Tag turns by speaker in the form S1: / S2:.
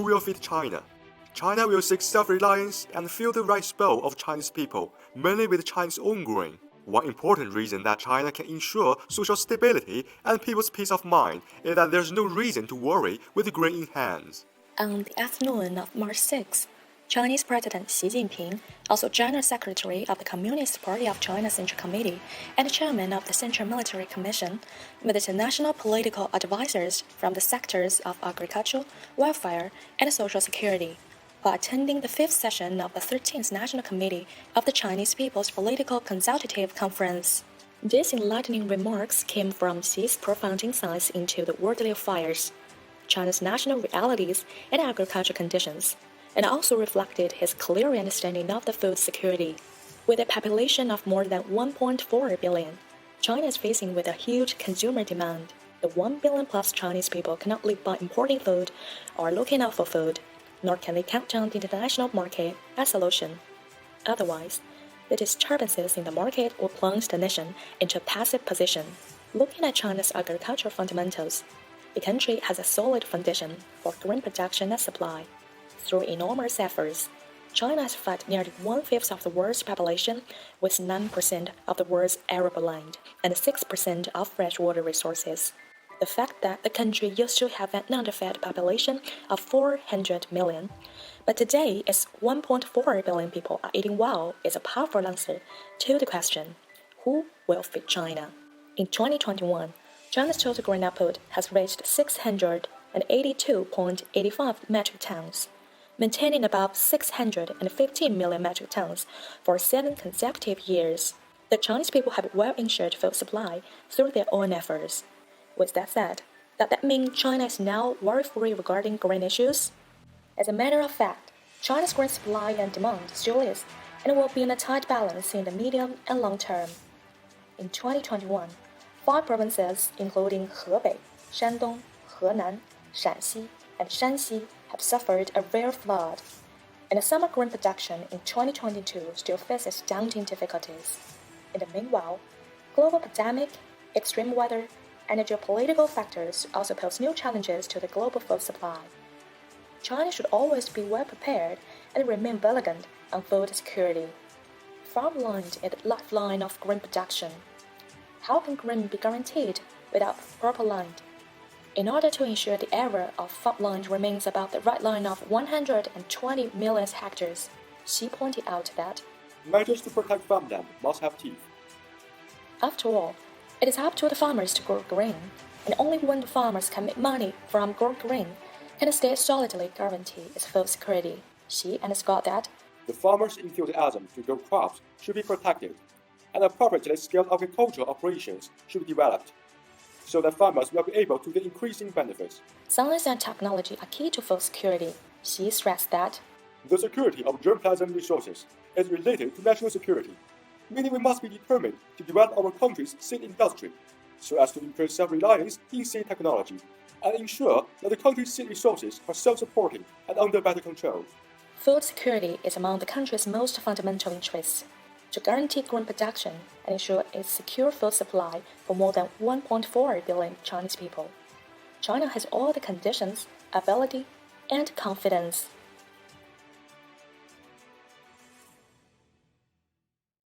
S1: will feed China? China will seek self-reliance and fill the rice bowl of Chinese people, mainly with Chinese own grain. One important reason that China can ensure social stability and people's peace of mind is that there's no reason to worry with grain in hands.
S2: On the afternoon of March 6, Chinese President Xi Jinping, also General Secretary of the Communist Party of China Central Committee and Chairman of the Central Military Commission, met international political advisors from the sectors of agriculture, welfare, and social security, while attending the 5th session of the 13th National Committee of the Chinese People's Political Consultative Conference. These enlightening remarks came from Xi's profound insights into the worldly affairs, China's national realities and agricultural conditions, and also reflected his clear understanding of the food security. With a population of more than 1.4 billion, China is facing with a huge consumer demand. The 1 billion plus Chinese people cannot live by importing food or looking out for food, nor can they count on the international market as a solution. Otherwise, the disturbances in the market will plunge the nation into a passive position. Looking at China's agricultural fundamentals, the country has a solid foundation for grain production and supply. Through enormous efforts, China has fed nearly 1/5 of the world's population with 9% of the world's arable land and 6% of freshwater resources. The fact that the country used to have an underfed population of 400 million, but today its 1.4 billion people are eating well is a powerful answer to the question, who will feed China? In 2021, China's total grain output has reached 682.85 metric tons, maintaining above 615 million metric tons for 7 consecutive years. The Chinese people have well-ensured food supply through their own efforts. With that said, does that mean China is now worry-free regarding grain issues? As a matter of fact, China's grain supply and demand still is and will be in a tight balance in the medium and long term. In 2021, 5 provinces, including Hebei, Shandong, Henan, Shanxi, and Shanxi, have suffered a rare flood, and the summer grain production in 2022 still faces daunting difficulties. In the meanwhile, global pandemic, extreme weather, and geopolitical factors also pose new challenges to the global food supply. China should always be well prepared and remain vigilant on food security. Farmland is the lifeline of grain production. How can grain be guaranteed without proper land? In order to ensure the area of farmland remains about the right line of 120 million hectares, Xi pointed out that
S1: measures to protect farmland must have teeth.
S2: After all, it is up to the farmers to grow grain, and only when the farmers can make money from growing grain can the state solidly guarantee its food security. Xi underscored that
S1: the farmers' enthusiasm to grow crops should be protected, and appropriately scaled agricultural operations should be developed, so that farmers will be able to get increasing benefits.
S2: Science and technology are key to food security. Xi stressed that
S1: the security of germplasm resources is related to national security, meaning we must be determined to develop our country's seed industry so as to increase self-reliance in seed technology and ensure that the country's seed resources are self-supporting and under better control.
S2: Food security is among the country's most fundamental interests. To guarantee grain production and ensure a secure food supply for more than 1.4 billion Chinese people, China has all the conditions, ability, and confidence